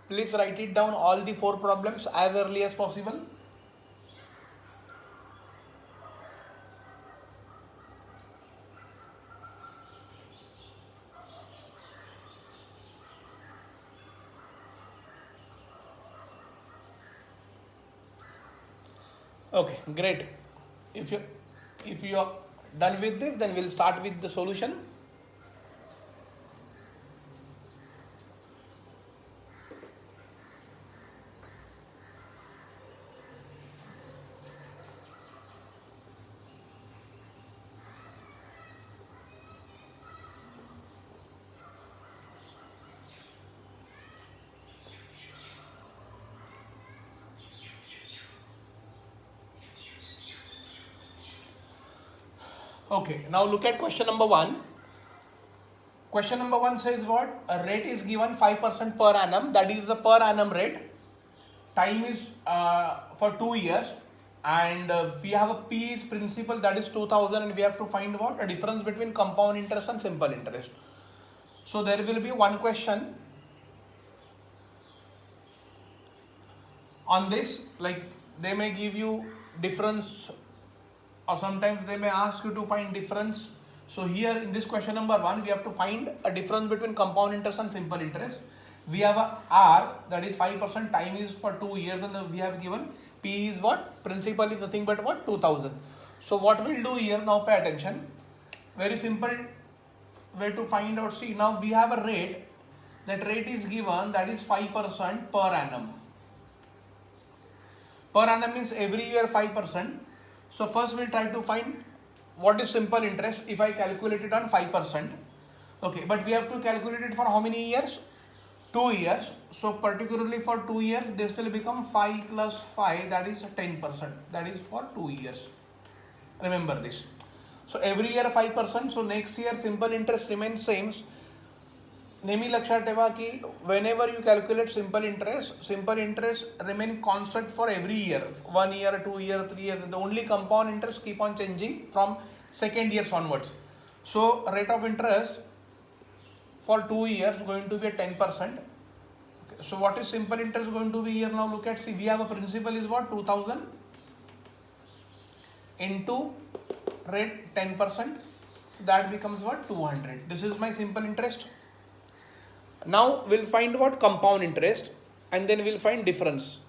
Please write it down all the 4 problems as early as possible. Okay, great. If you are done with this, then we'll start with the solution. Okay, now look at question number 1. Question number 1 says what? A rate is given 5% per annum, that is the per annum rate. Time is for 2 years, and we have a P is principal, that is 2000, and we have to find what? A difference between compound interest and simple interest. So there will be one question on this, like they may give you difference, or sometimes they may ask you to find difference. So here in this question number 1, we have to find a difference between compound interest and simple interest. We have a R, that is 5%, time is for 2 years, and we have given P is what? Principal is nothing but what? 2000. So what we'll do here, now pay attention. Very simple way to find out. See, now we have a rate. That rate is given, that is 5% per annum. Per annum means every year 5%. So first we'll try to find what is simple interest if I calculate it on 5%. Okay, but we have to calculate it for how many years? 2 years. So particularly for 2 years, this will become 5 plus 5, that is 10%. That is for 2 years. Remember this. So every year 5%. So next year simple interest remains same. नेहमी लक्षात ठेवा की whenever you calculate simple interest remain constant for every year, 1 year, 2 year, 3 years. The only compound interest keep on changing from second years onwards. So rate of interest for 2 years going to be at 10%. Okay. So what is simple interest going to be here? Now look at, see, we have a principal is what? 2000 into rate 10%. So that becomes what? 200. This is my simple interest. Now we'll find what? Compound interest, and then we'll find difference.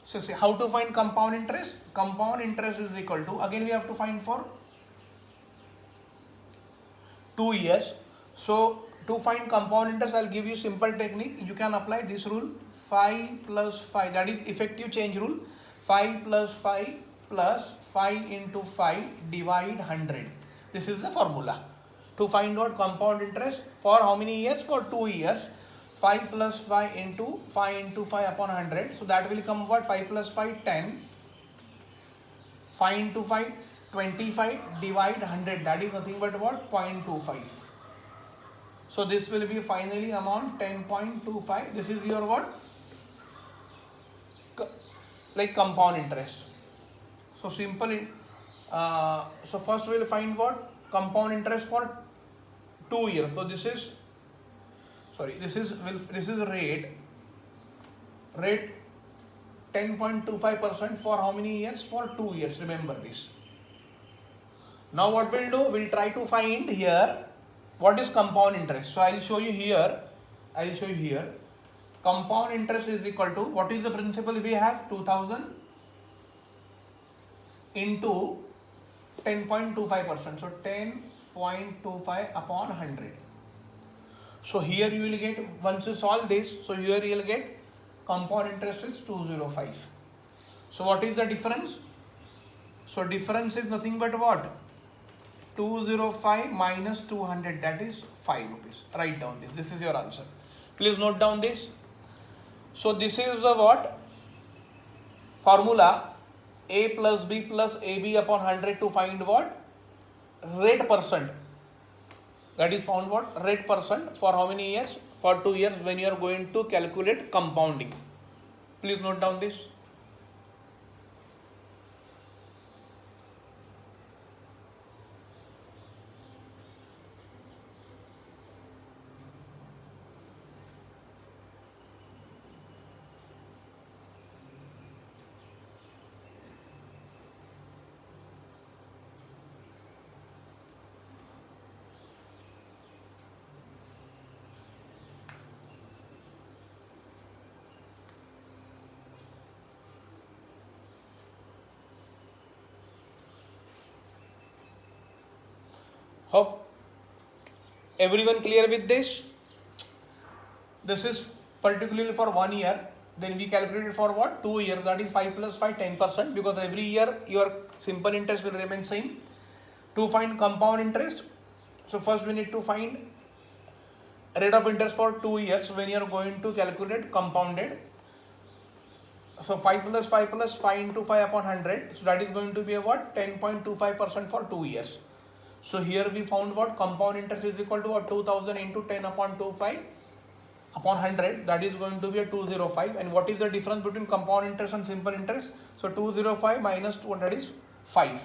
So see how to find compound interest. Compound interest is equal to, again we have to find for 2 years. So to find compound interest, I'll give you simple technique. You can apply this rule, 5 plus 5, that is effective change rule. 5 plus 5 plus 5 into 5 divide 100. This is the formula to find out compound interest for how many years? For 2 years. 5 plus 5 into 5 upon 100. So that will come what? 5 plus 5, 10. 5 into 5, 25, divide 100. That is nothing but what? 0.25. So this will be finally amount 10.25. This is your what? Like compound interest. So simple. So first we will find what? Compound interest for 2 years. So this is, sorry, this is rate 10.25% for how many years? For 2 years. Remember this. Now what we'll do, we'll try to find here what is compound interest. So I'll show you here. Compound interest is equal to, what is the principal we have? 2000 into 10.25%. So 10.25 upon 100. So here you will get, once you solve this, so here you will get compound interest is 205. So what is the difference? So difference is nothing but what? 205 minus 200, that is 5 rupees. Write down this. This is your answer. Please note down this. So this is the what? Formula A plus B plus AB upon 100 to find what? Rate percent. That is found what? Rate percent for how many years? For 2 years when you are going to calculate compounding. Please note down this. Hope everyone clear with this? This is particularly for 1 year. Then we calculated for what? 2 years. That is 5 plus 5, 10%, because every year your simple interest will remain same. To find compound interest, so first we need to find rate of interest for 2 years when you are going to calculate compounded. So 5 plus 5 plus 5 into 5 upon 100. So that is going to be a what? 10.25% for 2 years. So here we found what? Compound interest is equal to what? 2000 into 10 upon 25 upon 100. That is going to be a 205. And what is the difference between compound interest and simple interest? So 205 minus 200 is 5.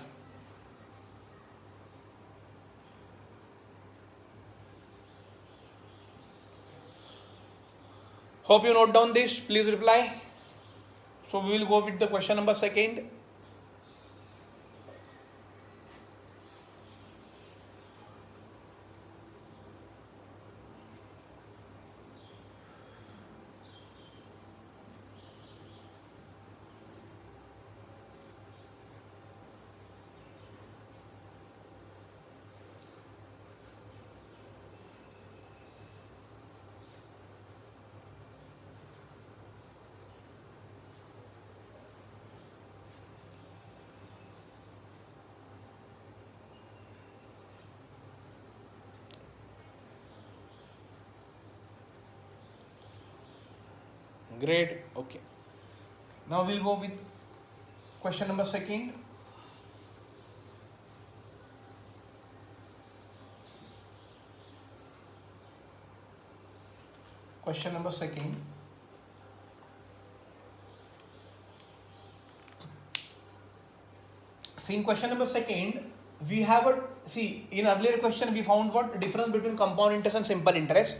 Hope you note down this. Please reply. So we will go with the question number 2. Great. Okay. Now we'll go with question number 2. Question number 2. See, in question number 2, we have a, see, in earlier question we found what? Difference between compound interest and simple interest.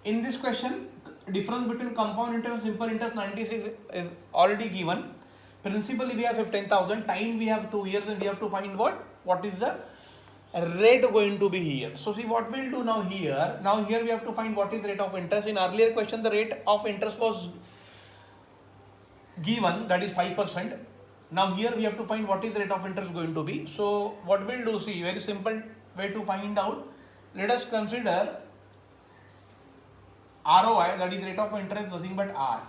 In this question, difference between compound interest and simple interest 96 is already given. Principally we have 15,000, time we have 2 years, and we have to find what is the rate going to be here. So see what we'll do now here. Now here we have to find what is rate of interest. In earlier question the rate of interest was given, that is 5%. Now here we have to find what is the rate of interest going to be. So what we'll do, see, very simple way to find out. Let us consider ROI, that is rate of interest, nothing but R.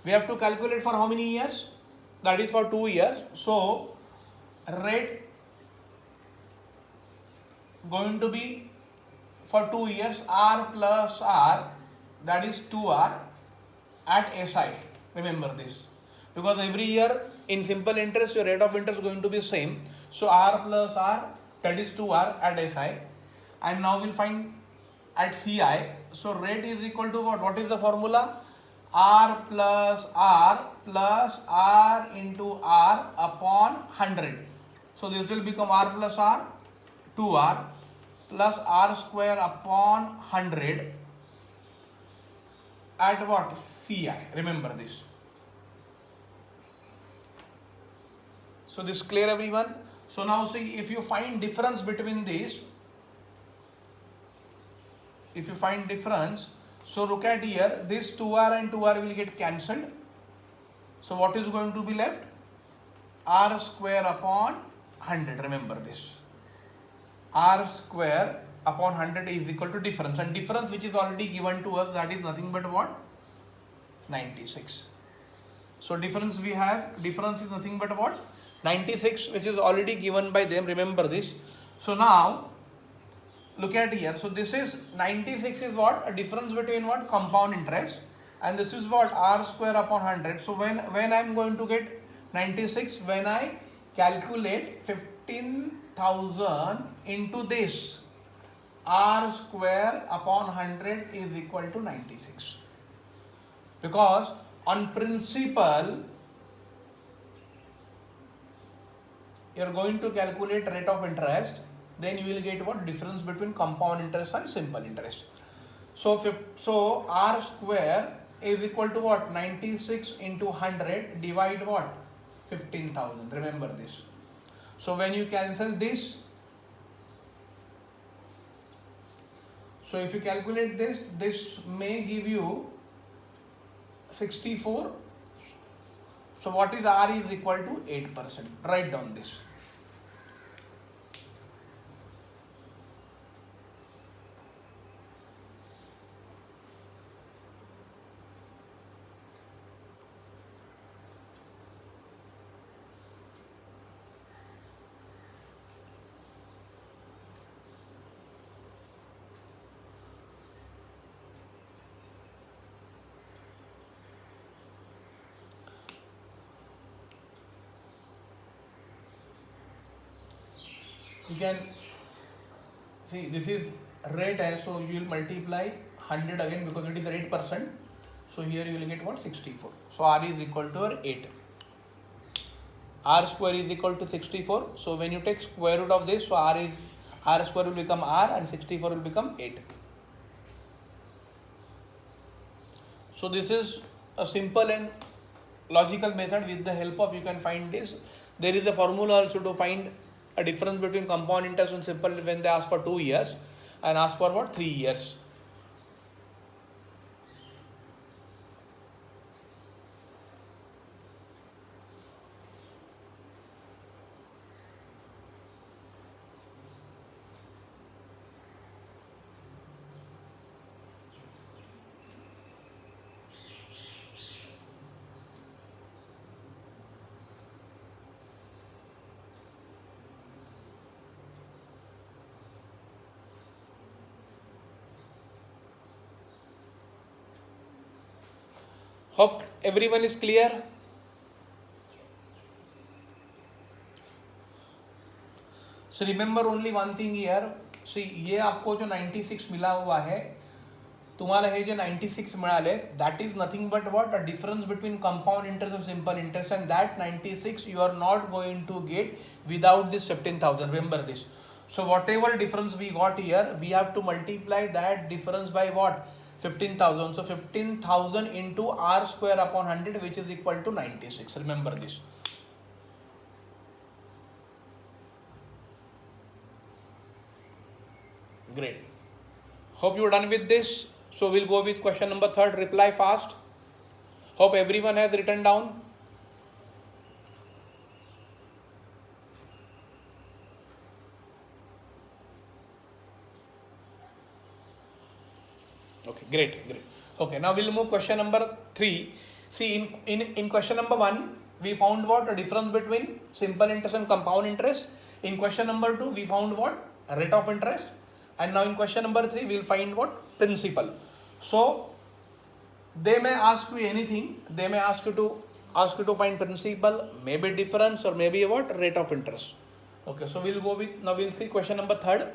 We have to calculate for how many years? That is for 2 years. So rate going to be for 2 years R plus R, that is 2R at SI. Remember this, because every year in simple interest your rate of interest is going to be same. So R plus R, that is 2R at SI. And now we'll find at CI. So rate is equal to what? What is the formula? R plus R into R upon 100. So this will become R plus R, 2R plus R square upon 100 at what? CI. Remember this. So this clear, everyone? So now see, if you find difference between these, if you find difference, so look at here, this 2R and 2R will get cancelled. So what is going to be left? R square upon 100. Remember this. R square upon 100 is equal to difference, and difference which is already given to us, that is nothing but what? 96. So difference we have, difference is nothing but what? 96, which is already given by them. Remember this. So now look at here. So this is 96 is what? A difference between what? Compound interest. And this is what? R square upon 100. So when I am going to get 96, when I calculate 15,000 into this, R square upon 100 is equal to 96. Because on principle, you are going to calculate rate of interest, then you will get what? Difference between compound interest and simple interest. So R square is equal to what? 96 into 100 divide what? 15,000. Remember this. So when you cancel this, so if you calculate this, this may give you 64. So what is R is equal to 8%. Write down this. you can see this is rate as, so you will multiply 100 again because it is 8%. So here you will get what, 64. So R is equal to 8. R square is equal to 64. So when you take square root of this, so R square will become R and 64 will become 8. So this is a simple and logical method. With the help of, you can find this. There is a formula also to find a difference between compound interest and simple when they ask for 2 years and ask for what, 3 years. Hope everyone is clear. So remember only one thing here. See, ये आपको जो 96 मिला हुआ है, तुम्हाला हे जे 96 मिळाले, that is nothing but what, a difference between compound interest and simple interest, and that 96 you are not going to get without this 15,000. Remember this. So whatever difference we got here, we have to multiply that difference by what, 15,000. So 15,000 into R square upon 100, which is equal to 96. Remember this. Great. Hope you are done with this. So we'll go with question number 3. Reply fast. Hope everyone has written down. Okay, great. Okay, now we'll move question number 3. See, in question number 1, we found what, a difference between simple interest and compound interest. In question number 2, we found what, a rate of interest. And now in question number 3, we'll find what, principal. So they may ask you anything. They may ask you to find principal, maybe difference, or maybe what, rate of interest. Okay, so we'll go with, now we'll see question number 3.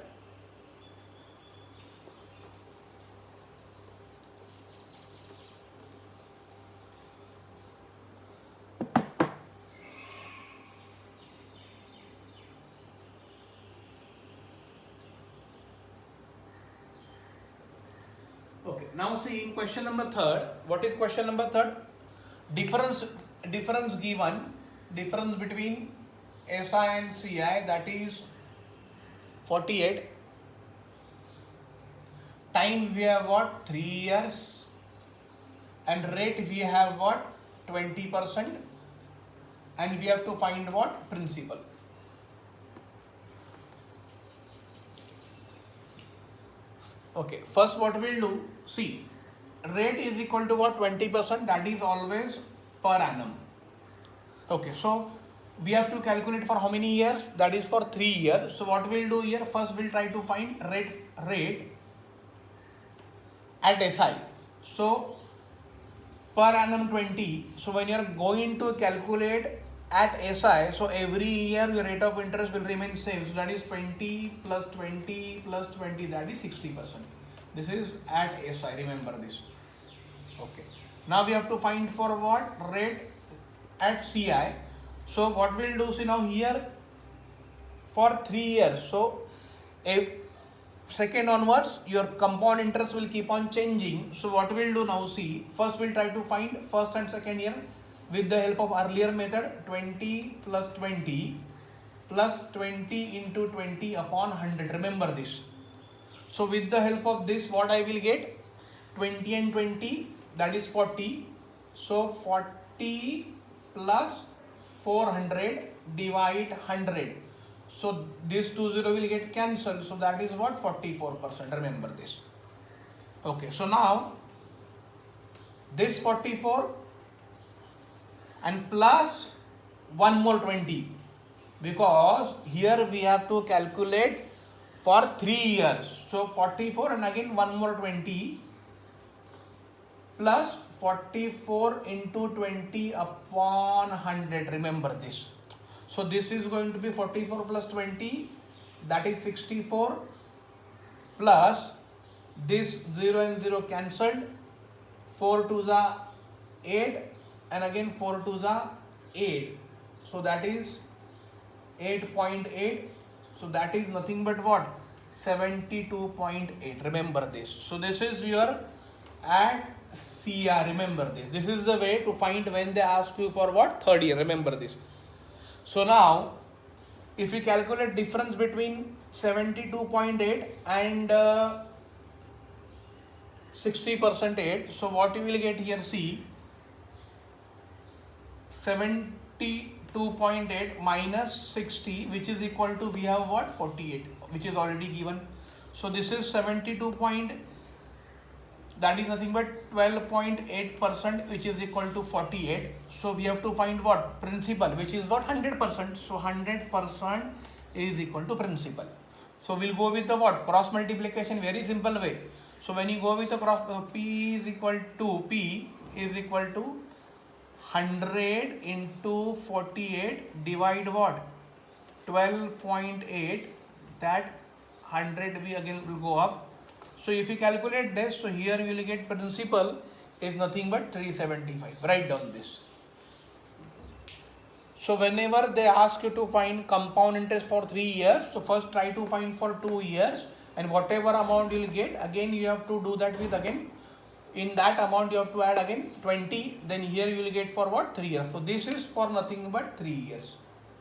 Okay, now see in question number 3, what is question number 3? Difference given, difference between SI and CI, that is 48. Time we have what, 3 years, and rate we have what, 20%, and we have to find what, principal. Okay, first what we'll do, see, rate is equal to what, 20%, that is always per annum. Okay, so we have to calculate for how many years, that is for 3 years. So what we'll do here, first we'll try to find rate at SI. So per annum 20, so when you are going to calculate at SI, so every year your rate of interest will remain same. So that is 20 plus 20 plus 20, that is 60%. This is at SI, remember this. Okay. Now we have to find for what, rate at CI. So what we'll do, see now here for 3 years. So a second onwards, your compound interest will keep on changing. So what we'll do now, see, first we'll try to find first and second year with the help of earlier method, 20 plus 20 plus 20 into 20 upon 100. Remember this. So with the help of this, what I will get, 20 and 20, that is 40. So 40 plus 400 divide 100. So this 20 will get cancelled. So that is what, 44%. Remember this. Okay, so now this 44 and plus one more 20, because here we have to calculate for 3 years. So 44 and again one more 20 plus 44 into 20 upon 100. Remember this. So this is going to be 44 plus 20 that is 64 plus this 0 and 0 cancelled, 4 2s are 8 and again 4 2s are 8, so that is 8.8, so that is nothing but what, 72.8. remember this. So this is your at CR, remember this is the way to find when they ask you for what, third year, remember this. So now if we calculate difference between 72.8 and 60%, so what you will get here, see, 72.8 minus 60, which is equal to, we have what, 48, which is already given. So this is 72 point, that is nothing but 12.8%, which is equal to 48. So we have to find what, principal, which is what, 100%. So 100% is equal to principal. So we'll go with the what, cross multiplication, very simple way. So when you go with the cross, P is equal to 100 into 48 divide what, 12.8, that 100 we again will go up. So if you calculate this, so here you will get principal is nothing but 375. Write down this. So whenever they ask you to find compound interest for 3 years, so first try to find for 2 years, and whatever amount you will get, again you have to do that with, again in that amount you have to add again 20, then here you will get for what, 3 years. So this is for nothing but 3 years.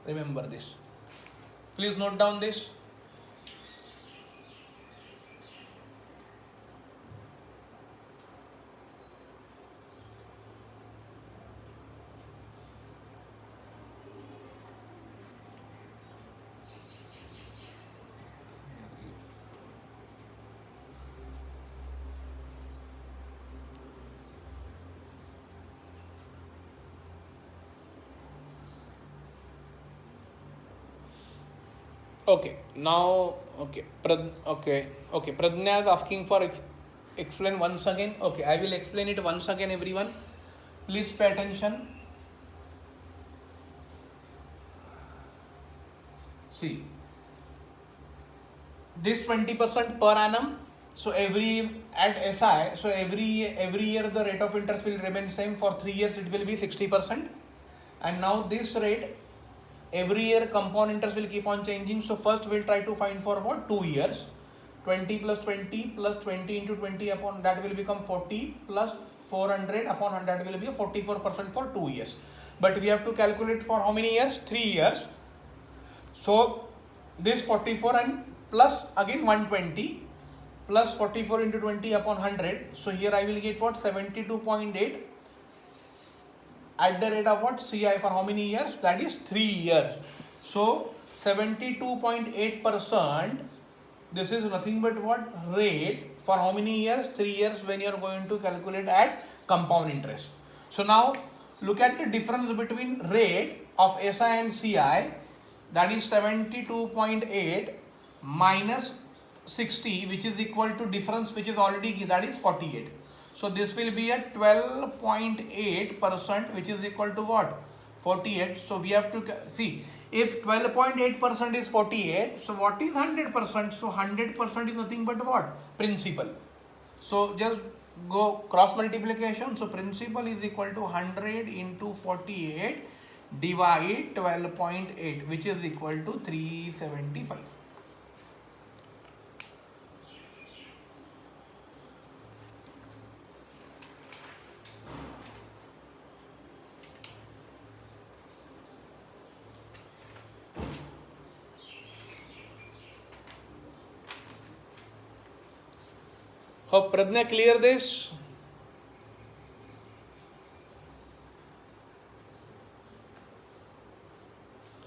Remember this. Please note down this. Okay, now Pradnya is asking for explain once again. Okay, I will explain it once again, everyone. Please pay attention. See, this 20% per annum. So every at SI, so every year the rate of interest will remain same. For 3 years it will be 60%, and now this rate, every year compound interest will keep on changing. So first we'll try to find for what, 2 years. 20 plus 20 plus 20 into 20 upon that will become 40 plus 400 upon 100 will be a 44% for 2 years. But we have to calculate for how many years? 3 years. So this 44 and plus again 120 plus 44 into 20 upon 100. So here I will get what, 72.8 at the rate of what, CI, for how many years? That is 3 years. So 72.8%, this is nothing but what, rate for how many years? 3 years, when you are going to calculate at compound interest. So now look at the difference between rate of SI and CI, that is 72.8 minus 60, which is equal to difference which is already, that is 48. So this will be a 12.8%, which is equal to what, 48. So we have to see, if 12.8% is 48, so what is 100%? So 100% is nothing but what, principal. So just go cross multiplication. So principal is equal to 100 into 48 divide 12.8, which is equal to 375. Hope Pradnya clear this.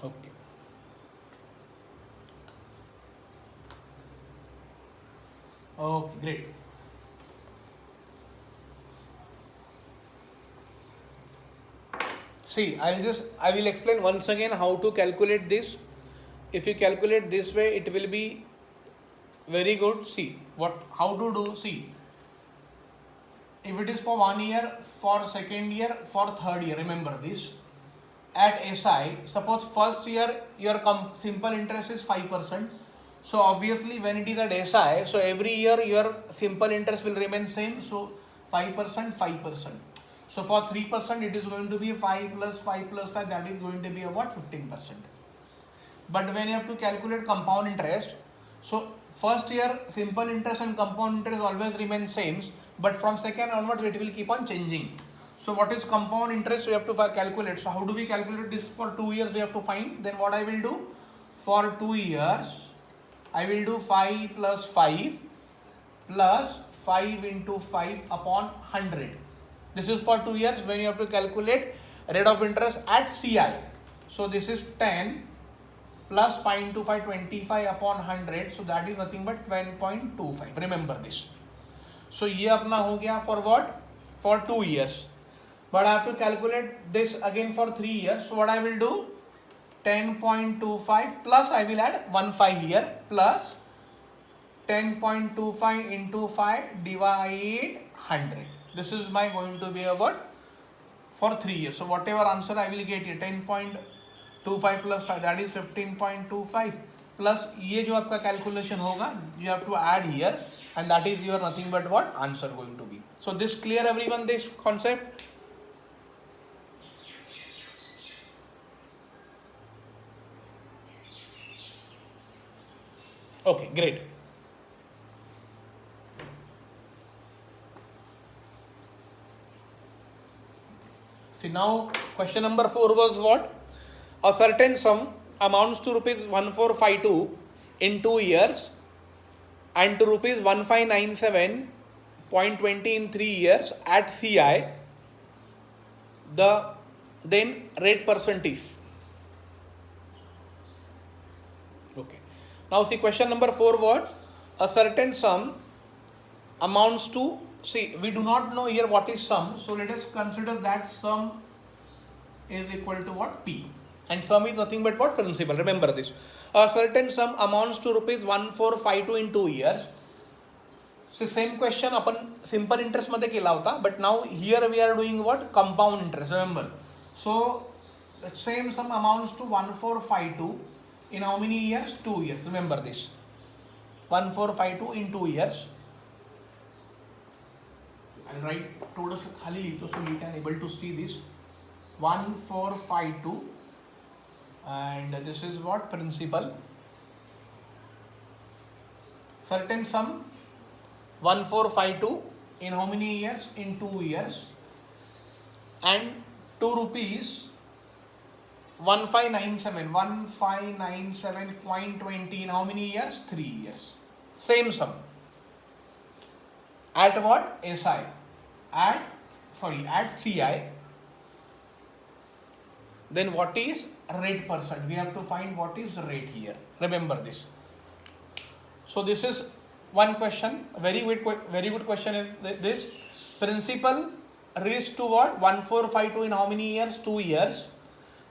Okay. Okay, great. See, I will explain once again how to calculate this. If you calculate this way, it will be very good. See how to do. See, if it is for 1 year, for second year, for third year, remember this. At SI, suppose first year your simple interest is 5%. So obviously when it is at SI, so every year your simple interest will remain same. So 5%, 5%. So for 3% it is going to be 5 plus 5 plus 5, that is going to be about 15%. But when you have to calculate compound interest, so first year simple interest and compound interest always remain same, but from second onwards it will keep on changing. So what is compound interest we have to calculate. So how do we calculate this? For 2 years we have to find. Then what I will do, for 2 years I will do 5 plus 5 plus 5 into 5 upon 100. This is for 2 years when you have to calculate rate of interest at CI. So this is 10 plus 5 into 5, 25 upon 100. So that is nothing but 10.25. Remember this. So ये अपना हो गया for what? For 2 years. But I have to calculate this again for 3 years. So what I will do? 10.25 plus I will add 1.5 here plus 10.25 into 5 divide 100. This is my going to be about for 3 years. So whatever answer I will get here, 10.25 plus 5, that is 15.25 plus ये जो आपका calculation होगा, you have to add here, and that is your nothing but what answer going to be. So this clear everyone, this concept? Okay, great. See, now question number 4 was what? A certain sum amounts to rupees 1452 in 2 years and to rupees 1597.20 in 3 years at CI. The then rate percent is. Okay. Now see, question number 4 what? A certain sum amounts to, see, we do not know here what is sum, so let us consider that sum is equal to what? P, and sum is nothing but what? Principal. Remember this. A certain sum amounts to rupees 1452 in 2 years. So same question upon simple interest मध्ये केला होता, but now here we are doing what? Compound interest. Remember. So the same sum amounts to 1452 in how many years? 2 years. Remember this. 1452 in 2 years. I'll write थोड़ा सा खाली लिखो so you can able to see this. 1452 and this is what? Principal. Certain sum 1452 in how many years? In 2 years. And 2 rupees 1597.20 in how many years? 3 years. Same sum. At what? SI. At CI. Then what is rate percent? We have to find what is rate here. Remember this. So this is one question. Very good question is this. Principal reached to what? 1452 in how many years? 2 years.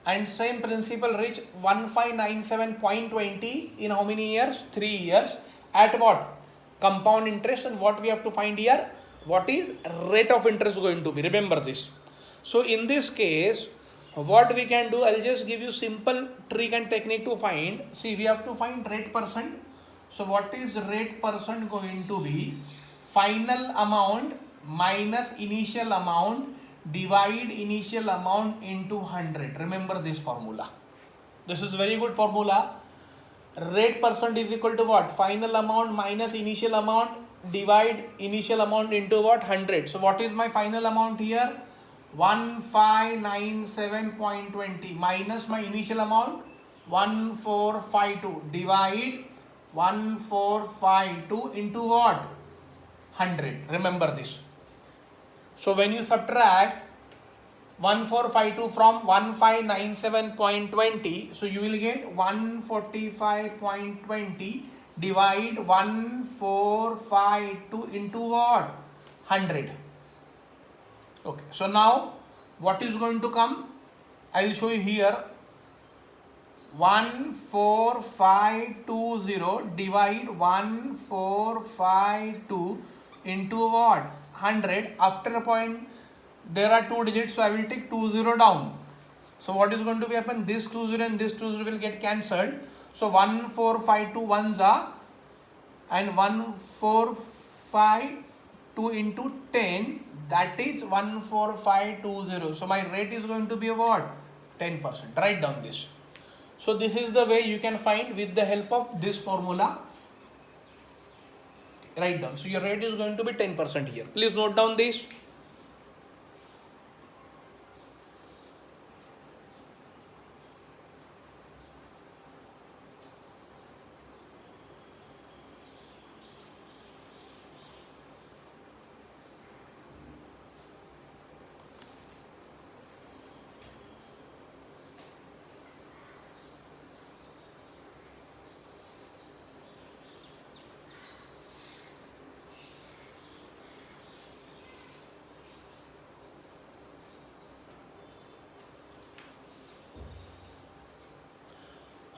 And same principal reached 1597.20 in how many years? 3 years. At what? Compound interest. And what we have to find here? What is rate of interest going to be? Remember this. So in this case, what we can do, I'll just give you simple trick and technique to find. See, we have to find rate percent. So what is rate percent going to be? Final amount minus initial amount divide initial amount into 100. Remember this formula. This is very good formula. Rate percent is equal to what? Final amount minus initial amount divide initial amount into what? 100. So what is my final amount here? 1597.20 minus my initial amount 1452 divide 1452 into what? 100. Remember this. So when you subtract 1452 from 1597.20, so you will get 145.20 divide 1452 into what? 100. Okay, so now what is going to come? I will show you here. 14520 divide 1452 into what? 100. After a point there are 2 digits, so I will take 20 down. So what is going to be happen? This 20 and this 20 will get cancelled. So 1452 ones are, and 1452 into 10, that is 14520. So my rate is going to be what? 10%. Write down this. So this is the way you can find with the help of this formula. Write down. So your rate is going to be 10% here. Please note down this.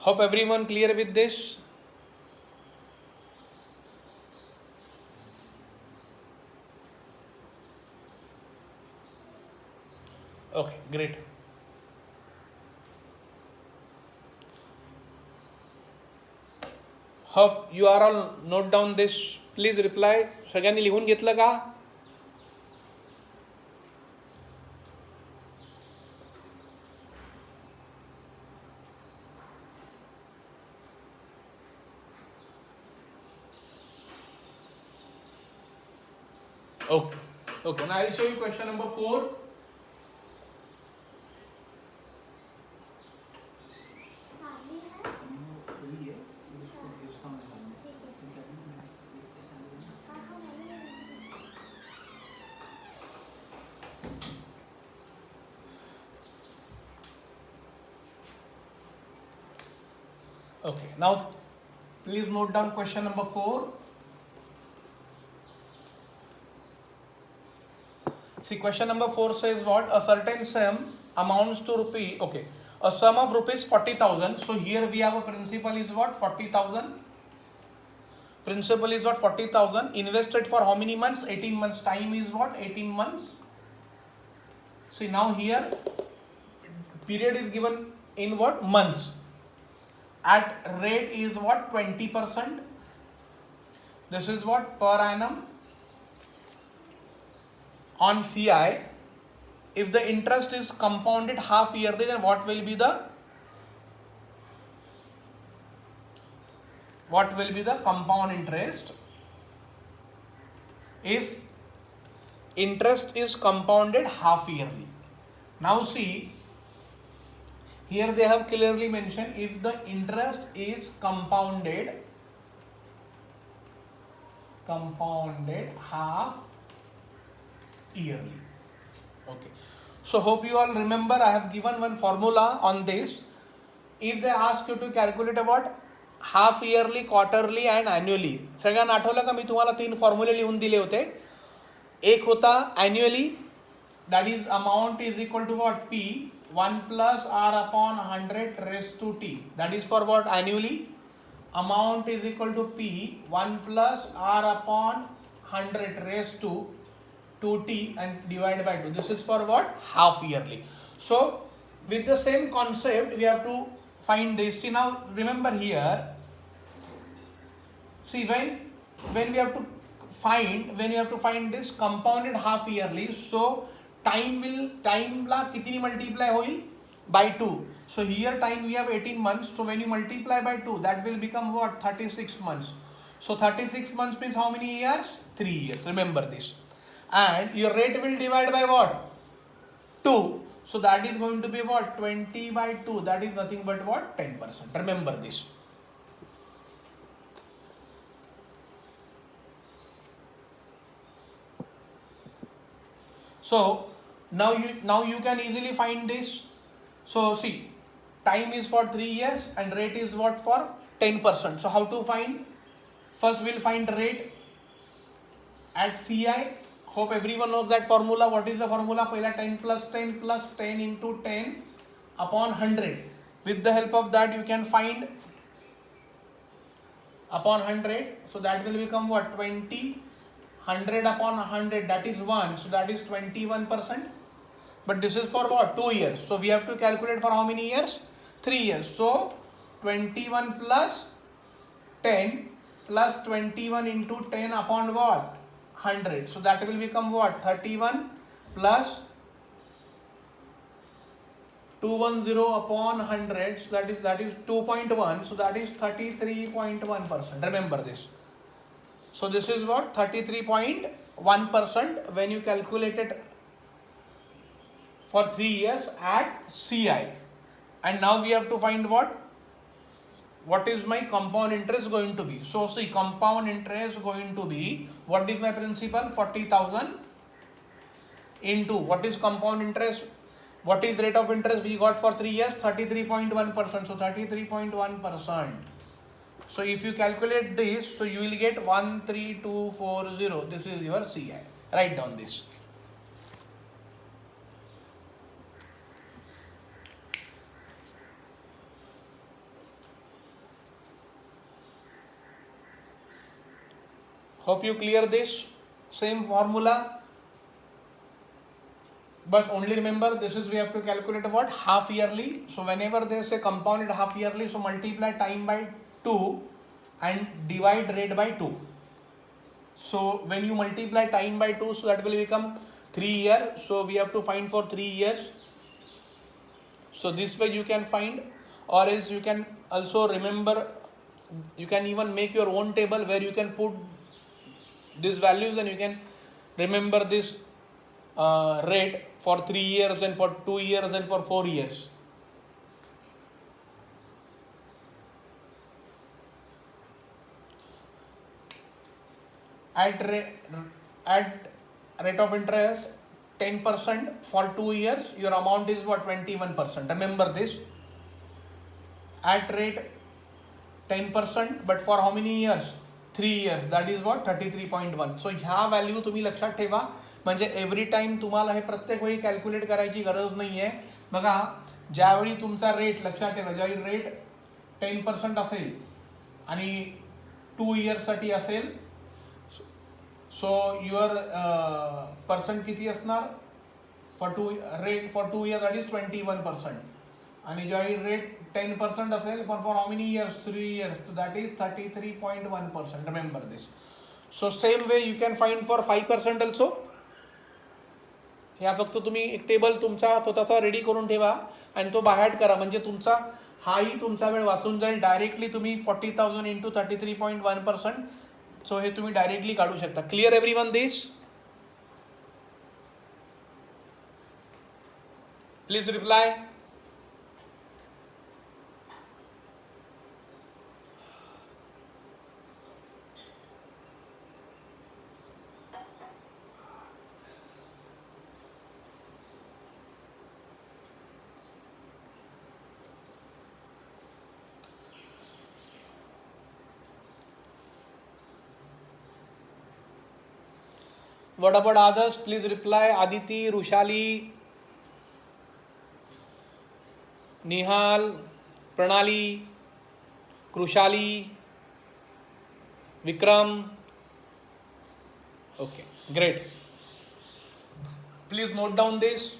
Hope everyone clear with this. Okay, great. Hope you are all note down this. Please reply. सगळ्यांनी लिहून घेतलं का? Okay. Okay. Now I'll show you question number 4. Okay. Now please note down question number 4. See, question number 4 says what? A certain sum amounts to rupee. Okay. A sum of rupees 40,000. So here we have a principal is what? 40,000. Principal is what? 40,000. Invested for how many months? 18 months. Time is what? 18 months. See, now here period is given in what? Months. At rate is what? 20%. This is what? Per annum. On CI, if the interest is compounded half yearly, then what will be the compound interest? If interest is compounded half yearly. Now see, here they have clearly mentioned if the interest is compounded half yearly. Okay. So hope you all remember I have given one formula on this. If they ask you to calculate what? Half yearly, quarterly and annually. सगळ्यांना आठवलं का मी तुम्हाला 3 फॉर्म्युले लिहून दिले होते. एक होता annually, that is amount is equal to what? P 1 plus R upon 100 raised to T. That is for what? Annually. Amount is equal to P 1 plus R upon 100 raised to 2T and divided by 2. This is for what? Half yearly. So with the same concept we have to find this. See, now remember here. See, when we have to find this compounded half yearly, so time ला किती multiply होईल? By 2. So here time we have 18 months. So when you multiply by 2, that will become what? 36 months. So 36 months means how many years? 3 years. Remember this. And your rate will divide by what? 2. So that is going to be what? 20 by 2. That is nothing but what? 10%. Remember this. So now you can easily find this. So see, time is for 3 years and rate is what? For 10%. So how to find? First we'll find rate at CI. Hope everyone knows that formula. What is the formula? Pehla 10 plus 10 plus 10 into 10 upon 100. With the help of that you can find upon 100. So that will become what? 20. 100 upon 100, that is 1. So that is 21%. But this is for what? 2 years. So we have to calculate for how many years? 3 years. So 21 plus 10 plus 21 into 10 upon what? 100. So that will become what? 31 plus 210 upon 100. So that is 2.1. So that is 33.1%. Remember this. So this is what? 33.1% when you calculate it for 3 years at CI. And now we have to find what is my compound interest going to be. So see, compound interest going to be, what is my principal? 40,000 into, what is compound interest? What is rate of interest we got for 3 years? 33.1%. So 33.1%. So if you calculate this, so you will get 13240. This is your CI. Write down this. Hope you clear this. Same formula. But only remember, this is we have to calculate what? Half yearly. So whenever there is a compounded half yearly, so multiply time by 2 and divide rate by 2. So when you multiply time by 2, so that will become 3 years. So we have to find for 3 years. So this way you can find, or else you can also remember, you can even make your own table where you can put these values and you can remember this rate for 3 years and for 2 years and for 4 years. At rate of interest 10% for 2 years, your amount is what? 21%. Remember this. At rate 10%, but for how many years? 3 years. That is what? 33.1. So ह्या value तुम्ही लक्षात ठेवा, म्हणजे every time तुम्हाला हे प्रत्येक वेळी calculate करायची गरज नाहीये. बघा, ज्यावेळी तुमचा रेट लक्षात ठेवा, ज्यावेळी रेट 10% असेल आणि 2 इयर्ससाठी असेल, सो युअर पर्सेंट किती असणार? For 2 rate for 2 years that is 21%. आणि ज्यावेळी रेट 10% असेल, पण for how many years? 3 years. So that is 33.1%. Remember this. So same way you can find for 5% also. ह्या फक्त तुम्ही एक टेबल तुमचा स्वतःचा रेडी करून ठेवा आणि तो बाहेर करा, म्हणजे तुमचा हाही तुमचा वेळ वाचून जाईल. डायरेक्टली तुम्ही 40,000 इंटू 33.1%. सो हे तुम्ही डायरेक्टली काढू शकता. Clear everyone this? Please reply. What about others? Please reply. Aditi, Rushali, Nihal, Pranali, Krushali, Vikram. Okay, great. Please note down this.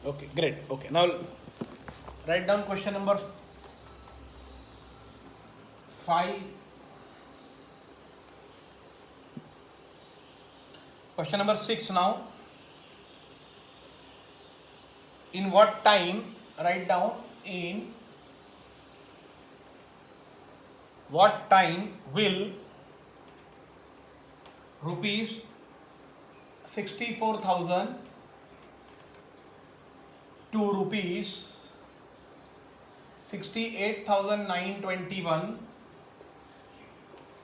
Okay, great. Okay, now write down question number 5. Question number 6 now. In what time, write down, in what time will rupees 64,000 to rupees 68,921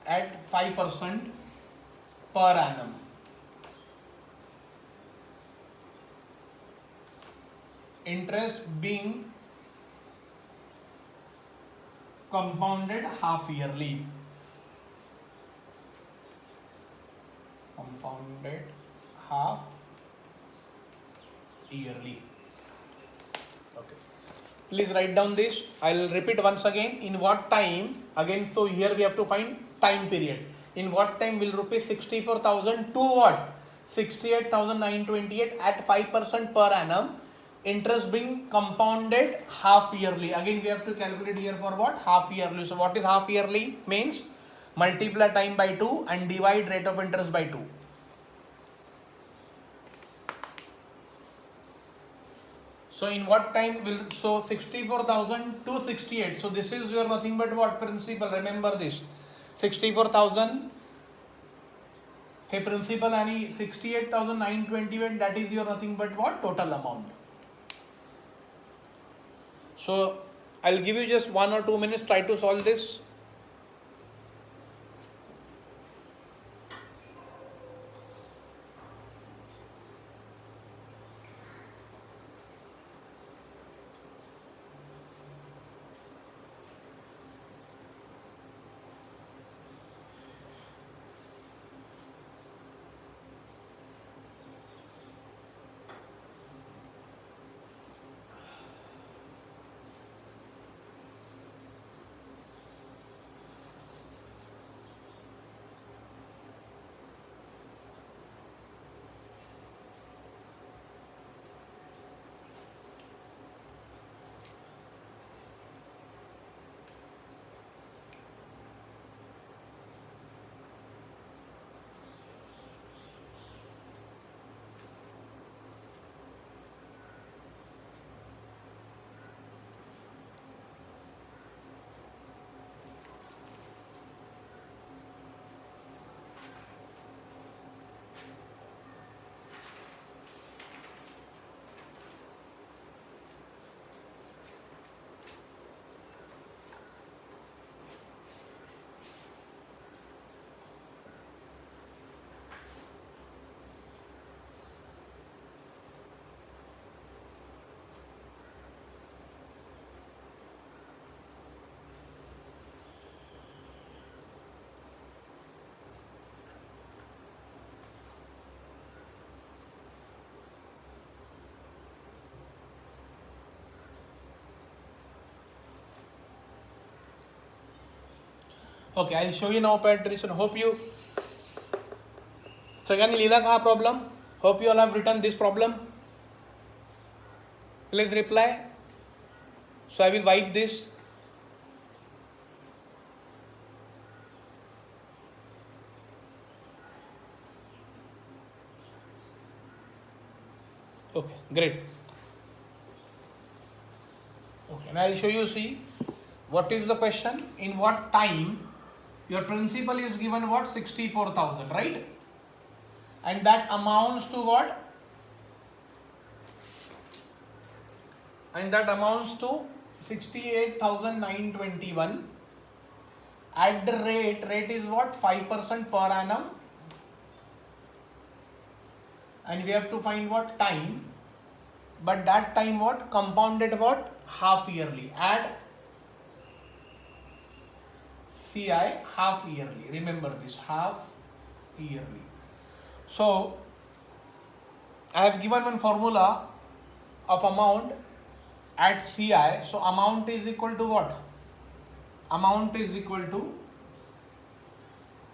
at 5% per annum interest being compounded half yearly. Compounded half yearly. Okay. Please write down this. I'll repeat once again. In what time? Again, so here we have to find time period. In what time will rupees 64,000 to what? 68,928 at 5% per annum. Interest being compounded half yearly. Again, we have to calculate here for what? Half yearly. So what is half yearly? Means multiply time by 2 and divide rate of interest by 2. So in what time will, so 64,000 to 68. So this is your nothing but what? Principal. Remember this. 64,000. Hey, principal and 68,928. That is your nothing but what? Total amount. So I'll give you just 1 or 2 minutes. Try to solve this. Okay, I'll show you now penetration. Hope you. Sagani Leela kaha problem? Hope you all have written this problem. Please reply. So I will wipe this. Okay, great. Okay, and I'll show you, see, what is the question? In what time your principal is given what? 64,000, right? And that amounts to what? And that amounts to 68,921. At the rate is what? 5% per annum. And we have to find what? Time. But that time what? Compounded what? Half yearly. Add CI half yearly. Remember this, half yearly. So I have given one formula of amount at CI. So amount is equal to what? Amount is equal to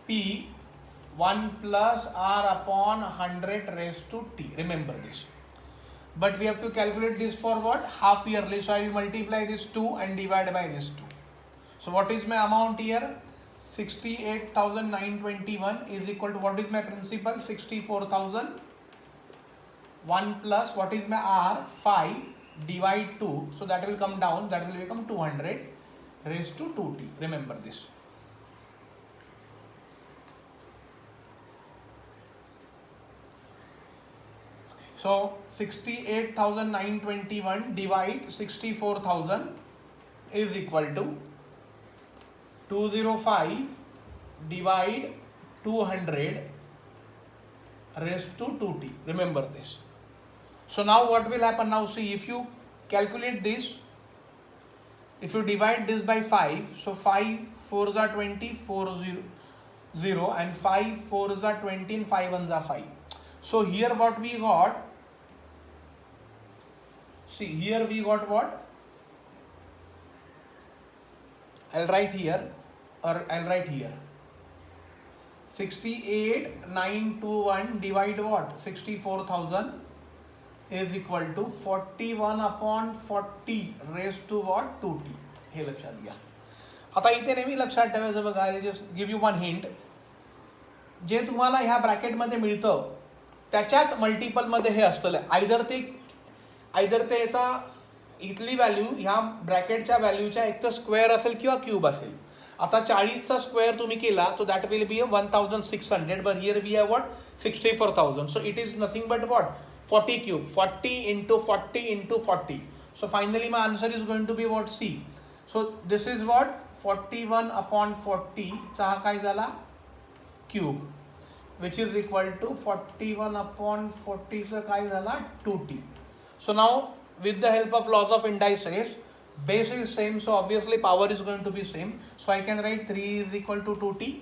P 1 plus R upon 100 raised to T. Remember this. But we have to calculate this for what? Half yearly. So I will multiply this 2 and divide by this 2. So what is my amount here? 68,921 is equal to what is my principal? 64,000. 1 plus what is my R? 5 divide 2. So that will come down. That will become 200 raised to 2t. Remember this. So 68,921 divide 64,000 is equal to 205 divide 200 raised to 2t. Remember this. So now what will happen? Now see, if you calculate this, if you divide this by 5, so 5 4s are 20, 4 0, and 5 4s are 20 and 5 1s are 5. So here what we got, see here we got what? I'll write here, or I'll write here. 68,921 divide what? 64,000 is equal to 41 upon 40 raised to what? 2t. हे लक्षात घ्या. आता इथे नेहमी लक्षात ठेवायचं बघा, I just give you one hint. जे तुम्हाला ह्या ब्रॅकेटमध्ये मिळतं त्याच्याच मल्टिपलमध्ये हे असतं. आयदर ते याचा इथली व्हॅल्यू ह्या ब्रॅकेटच्या व्हॅल्यूच्या एक तर स्क्वेअर असेल किंवा क्यूब असेल. आता 40चा स्क्वेअर तुम्ही केला so that will be 1600, but here we have what? 64,000. So it is nothing but what? 40 cube, 40 into 40 into 40. So finally my answer is going to be what? C. So this is what? 41 upon 40 चा हा काय झाला? Cube, which is equal to 41 upon 40 चा काय झाला? 2t. So now with the help of laws of indices, base is same, so obviously power is going to be same. So I can write 3 is equal to 2t.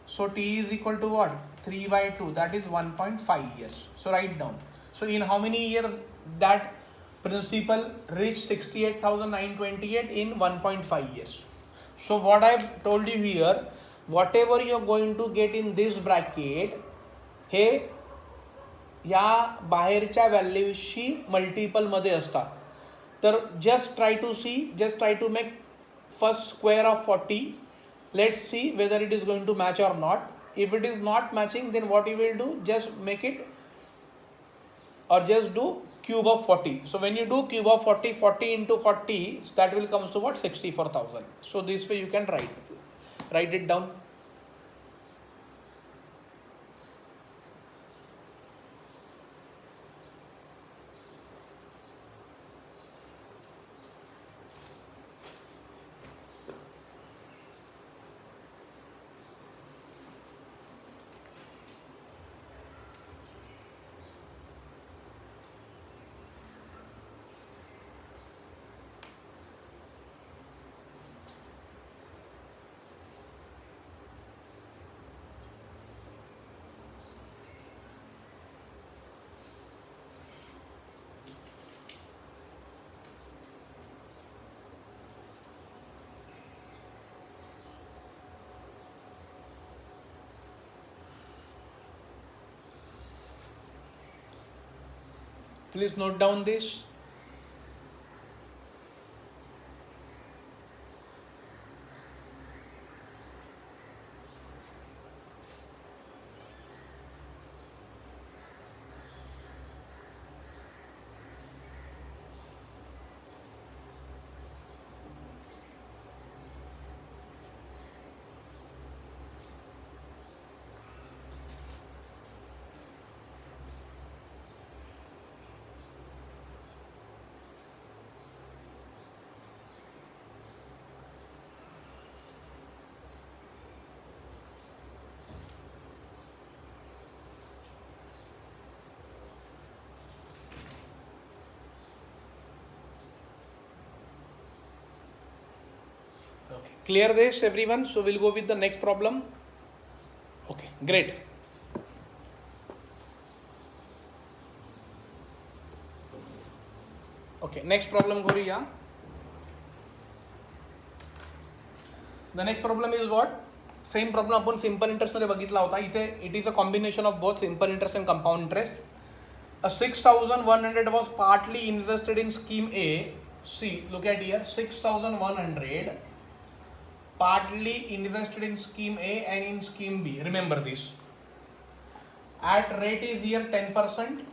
So t is equal to what? 3 by 2, that is 1.5 years. So write down. So in how many years that principal reached 68,928? In 1.5 years. So what I've told you here, whatever you're going to get in this bracket, हे या बाहेरच्या व्हॅल्यूशी मल्टिपलमध्ये असतात. तर just try to make first square of 40. Let's see whether it is going to match or not. If it is not matching, then what you will do, just make it, or just do cube of 40. So when you do cube of 40, 40 into 40, that will come to what? 64,000. So this way you can write it down. Please note down this. Okay, clear this everyone? So we'll go with the next problem. Okay, great. Okay, next problem करूया. The next problem is what? Same problem आपण simple interest मध्ये बघितला होता. इथे it is a combination of both simple interest and compound interest. A 6,100 was partly invested in scheme A. See, look at here, 6,100 partly invested in scheme A and in scheme B. Remember this. At rate is here 10%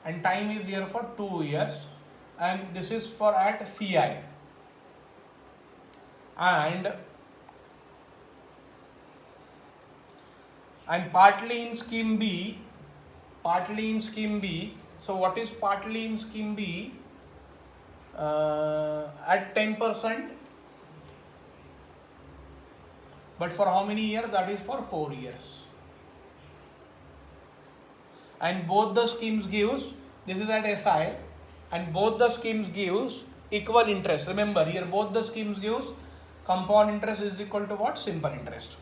and time is here for 2 years, and this is for at CI. And partly in scheme B. So what is partly in scheme B? At 10%, but for how many years? That is for 4 years. And both the schemes gives, this is at SI, and both the schemes gives equal interest. Remember here both the schemes gives compound interest is equal to what? Simple interest.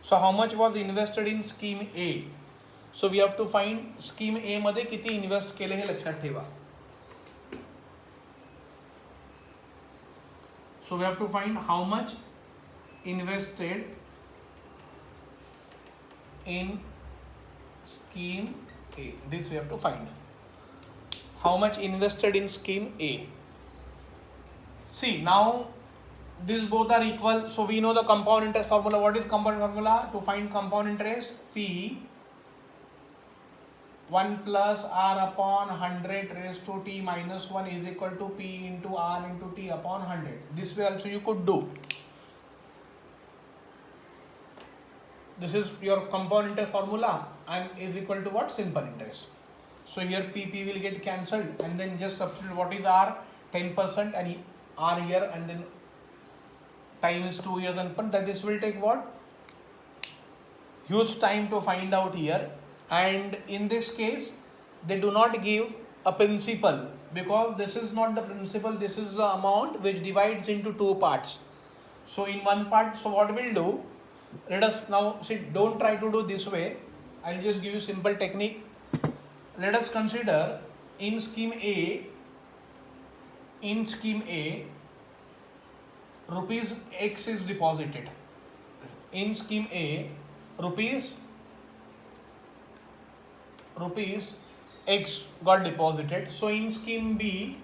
So how much was invested in scheme A? So we have to find scheme A मध्ये किती invest केले हे लक्षात ठेवा. So we have to find how much invested in scheme A. This we have to find. How much invested in scheme A? See, now these both are equal. So we know the compound interest formula. What is compound formula? To find compound interest, P 1 plus R upon 100 raised to T minus 1 is equal to P into R into T upon 100. This way also you could do. This is your compound interest formula and is equal to what? Simple interest. So here P will get cancelled and then just substitute what is R? 10% and R here, and then time is 2 years, and that this will take what? Huge time to find out here. And in this case they do not give a principal because this is not the principal, this is the amount which divides into two parts. So in one part, so what we'll do, let us now see, don't try to do this way, I'll just give you simple technique. Let us consider in scheme A rupees X is deposited. In scheme A rupees X got deposited. So in scheme B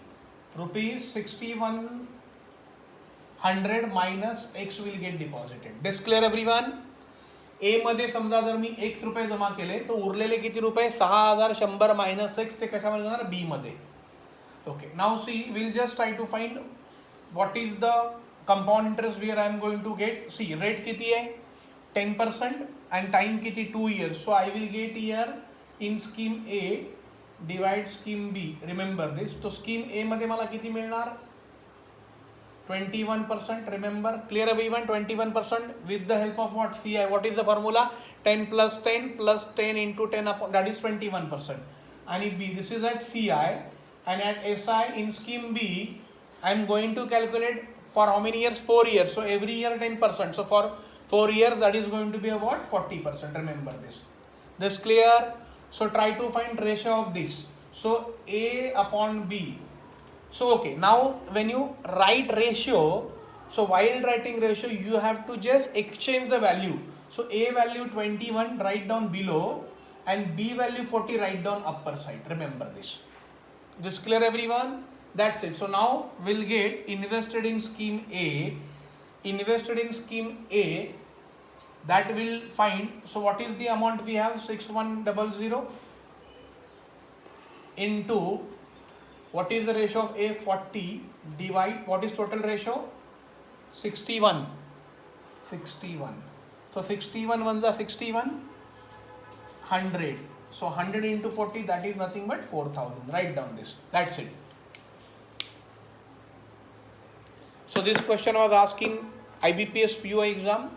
rupees 6100 minus X will get deposited. This clear everyone? A मध्ये समजा जर मी X रुपये जमा केले तो उरलेले किती रुपये 6100 minus X ते कशामध्ये जाणार B मध्ये. Okay, now see, we'll just try to find what is the compound interest where I am going to get. See, rate किती है 10% and time किती 2 years. So I will get here in scheme A divide scheme B. Remember this. So scheme A मध्ये मला किती मिळणार 21%. Remember, clear everyone? 21% with the help of what? CI. What is the formula? 10 plus 10 plus 10 into 10 upon, that is 21%. And if B, this is at CI, and at SI in scheme B I am going to calculate for how many years? 4 years. So every year 10%. So for 4 years that is going to be a what? 40%. Remember this. This clear? So try to find ratio of this. So A upon B. So okay, now when you write ratio, so while writing ratio you have to just exchange the value. So A value 21 write down below and B value 40 write down upper side. Remember this. This clear everyone? That's it. So now we'll get invested in scheme A. Invested in scheme A, that will find. So what is the amount we have? 6100 into what is the ratio of A? 40 divide what is total ratio? 61. So 61 ones are 61, 100. So 100 into 40, that is nothing but 4000. Write down this. That's it. So this question was asking IBPS PO exam.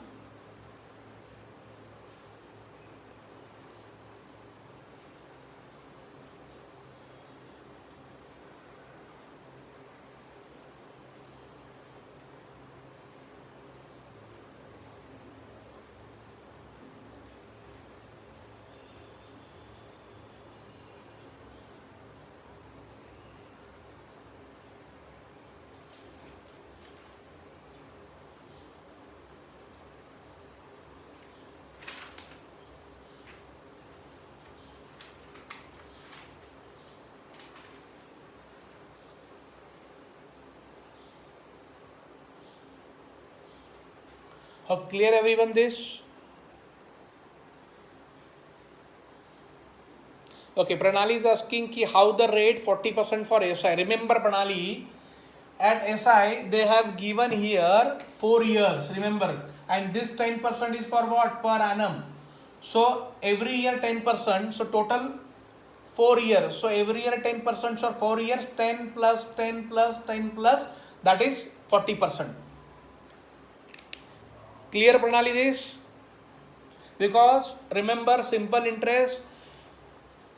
How clear everyone this? Okay, Pranali is asking ki how the rate 40% for SI. Remember Pranali, at SI they have given here 4 years. Remember, and this 10% is for what? Per annum. So every year 10%. So total 4 years. So every year 10%. So 4 years 10 plus 10 plus 10 plus, that is 40%. Clear Pranali this? Because remember simple interest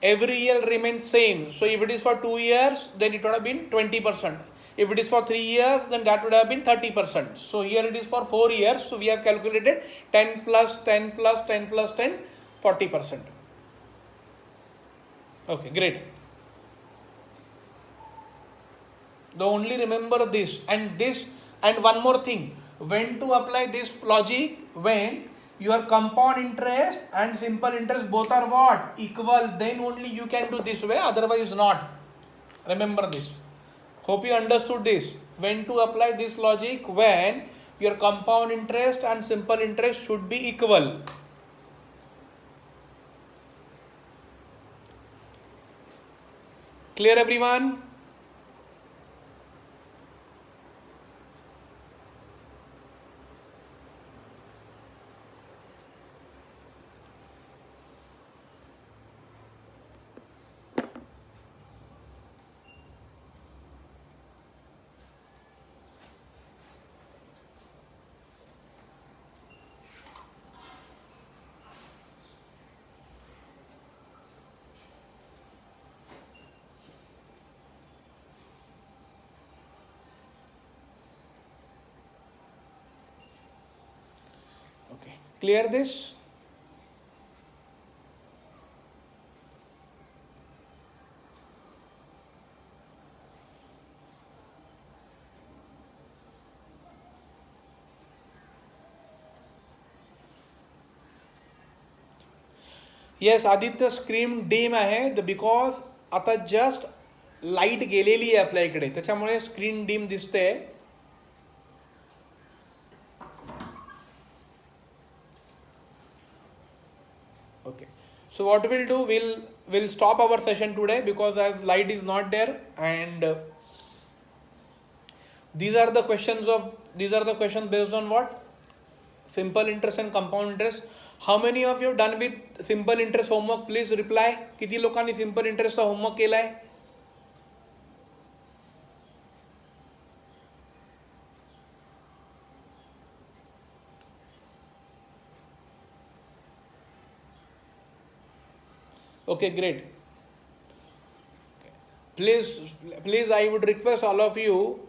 every year remains same. So if it is for 2 years, then it would have been 20%. If it is for 3 years, then that would have been 30%. So here it is for 4 years. So we have calculated 10 plus 10 plus 10 plus 10, 40%. Okay, great. So only remember this and one more thing. When to apply this logic? When your compound interest and simple interest both are what? Equal. Then only you can do this way, otherwise not. Remember this. Hope you understood this. When to apply this logic? When your compound interest and simple interest should be equal. Clear everyone? Okay. Clear this? Yes Aditya screen dim आहे because आता just light गेलेली आहे आपल्या इकडे त्याच्यामुळे screen dim दिसते. Okay so what will do will stop our session today because as light is not there and these are the questions based on what? Simple interest and compound interest. How many of you done with simple interest homework? Please reply. किती लोकांनी simple interest चा homework केलाय? Okay, great. Please, I would request all of you,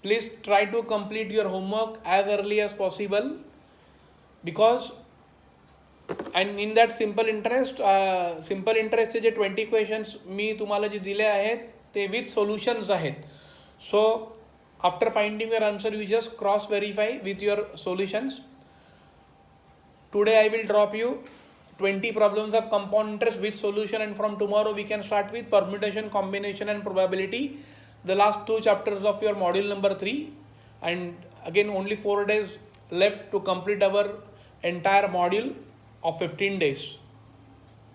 please try to complete your homework as early as possible because and in that simple interest चे जे 20 questions मी तुम्हाला जे दिले आहेत ते with solutions आहेत. So after finding your answer you just cross verify with your solutions. Today I will drop you 20 problems of compound interest with solution and from tomorrow we can start with permutation, combination and probability, the last 2 chapters of your module number 3, and again only 4 days left to complete our entire module of 15 days.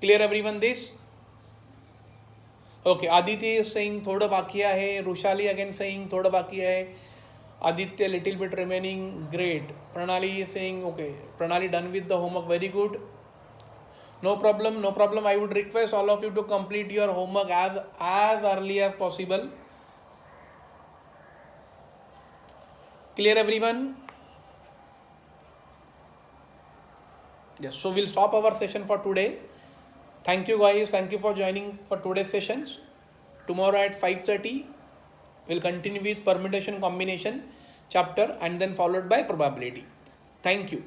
Clear everyone this? Okay, Aditi is saying thoda baki hai, Rushali again saying thoda baki hai, Aditya little bit remaining, great. Pranali is saying okay, Pranali done with the homework, very good. No problem. I would request all of you to complete your homework as early as possible. Clear everyone? Yes, so we'll stop our session for today. Thank you guys. Thank you for joining for today's sessions. Tomorrow at 5:30, we'll continue with permutation combination chapter and then followed by probability. Thank you.